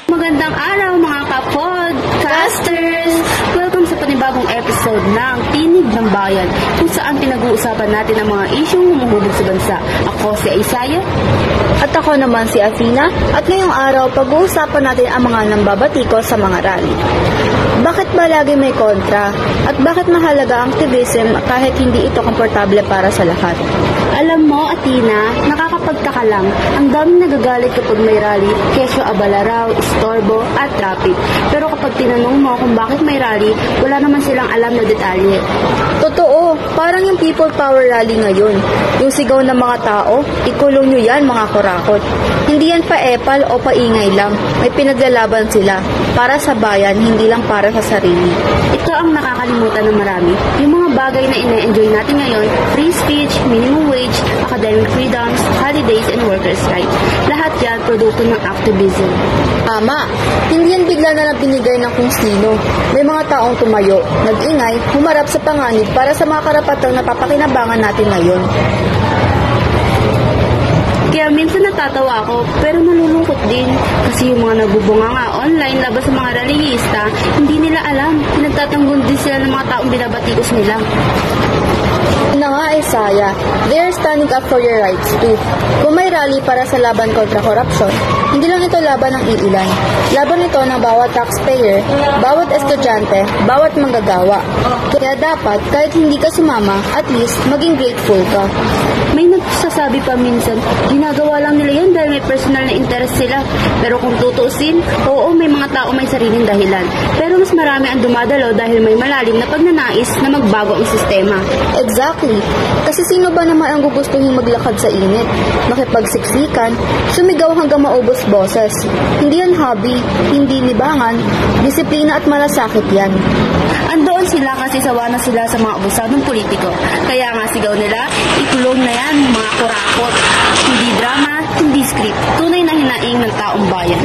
Magandang araw mga ka-podcasters! Welcome sa panibagong episode ng Tinig ng Bayan, kung saan pinag-uusapan natin ang mga isyong humuhubog sa bansa. Ako si Isaiah. At ako naman si Athena. At ngayong araw, pag-uusapan natin ang mga nambabatiko sa mga rally. Bakit ba lagi may kontra? At bakit mahalaga ang activism kahit hindi ito komportable para sa lahat? Alam mo, Athena, nakakapagtaka lang. Ang daming nagagalit kapag may rally, kesyo abala raw, istorbo, at traffic. Pero kapag tinanong mo kung bakit may rally, wala naman silang alam na detalye. Totoo, parang yung people power rally ngayon. Yung sigaw ng mga tao, ikulong nyo yan mga kurakot. Hindi yan paepal o paingay lang. May pinaglalaban sila. Para sa bayan, hindi lang para sa sarili. Ito ang nakakalimutan ng marami. Yung mga bagay na ina-enjoy natin ngayon, free speech, minimum wage, academic freedoms, holidays, and workers' rights. Lahat yan produkto ng activism. Tama, hindi yan bigla na lang binigay ng kung sino. May mga taong tumayo, nag-ingay, humarap sa panganib para sa mga karapatang napapakinabangan natin ngayon. Kaya minsan natatawa ako, pero nalulungkot din. Kasi yung mga nagbubunga nga online laban sa mga rallyista, hindi nila alam. Pinagtatanggol din sila ng mga taong binabatikos nila. Na nga, Isaiah, they are standing up for your rights too. Kung may rally para sa laban kontra korupsyon, hindi lang ito laban ng iilan. Laban ito ng bawat taxpayer, bawat estudyante, bawat manggagawa. Kaya dapat, kahit hindi ka sumama, at least maging grateful ka. May nagsasabi pa minsan, ginagawa lang nila yan dahil may personal na interest sila. Pero kung tutuusin, oo, may mga tao may sariling dahilan. Pero mas marami ang dumadalaw dahil may malalim na pagnanais na magbago ang sistema. Exactly. Kasi sino ba naman ang gugustuhin maglakad sa init? Makipagsiksikan, sumigaw hanggang maubos boses. Hindi yan hobby, hindi libangan, disiplina at malasakit yan. Andoon sila kasi sawa na sila sa mga abusadong politiko. Kaya nga sigaw nila, ikulong na yan mga kurakot. Hindi drama, hindi script. Tunay na hinaing ng taong bayan.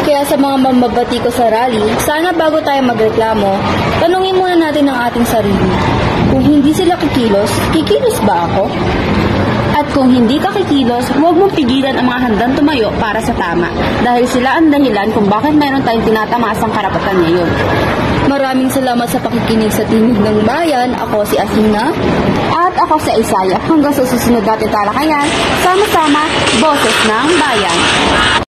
Kaya sa mga mambabatiko sa rally, sana bago tayo magreklamo, tanungin muna natin ang ating sarili. Kung hindi sila kikilos, kikilos ba ako? At kung hindi ka kikilos, huwag mong pigilan ang mga handang tumayo para sa tama. Dahil sila ang dahilan kung bakit mayroon tayong tinatamaasang karapatan ngayon. Maraming salamat sa pakikinig sa Tinig ng Bayan. Ako si Athena. At ako si Isaiah. Hanggang sa susunod natin talakayan, sama-sama, Boses ng Bayan.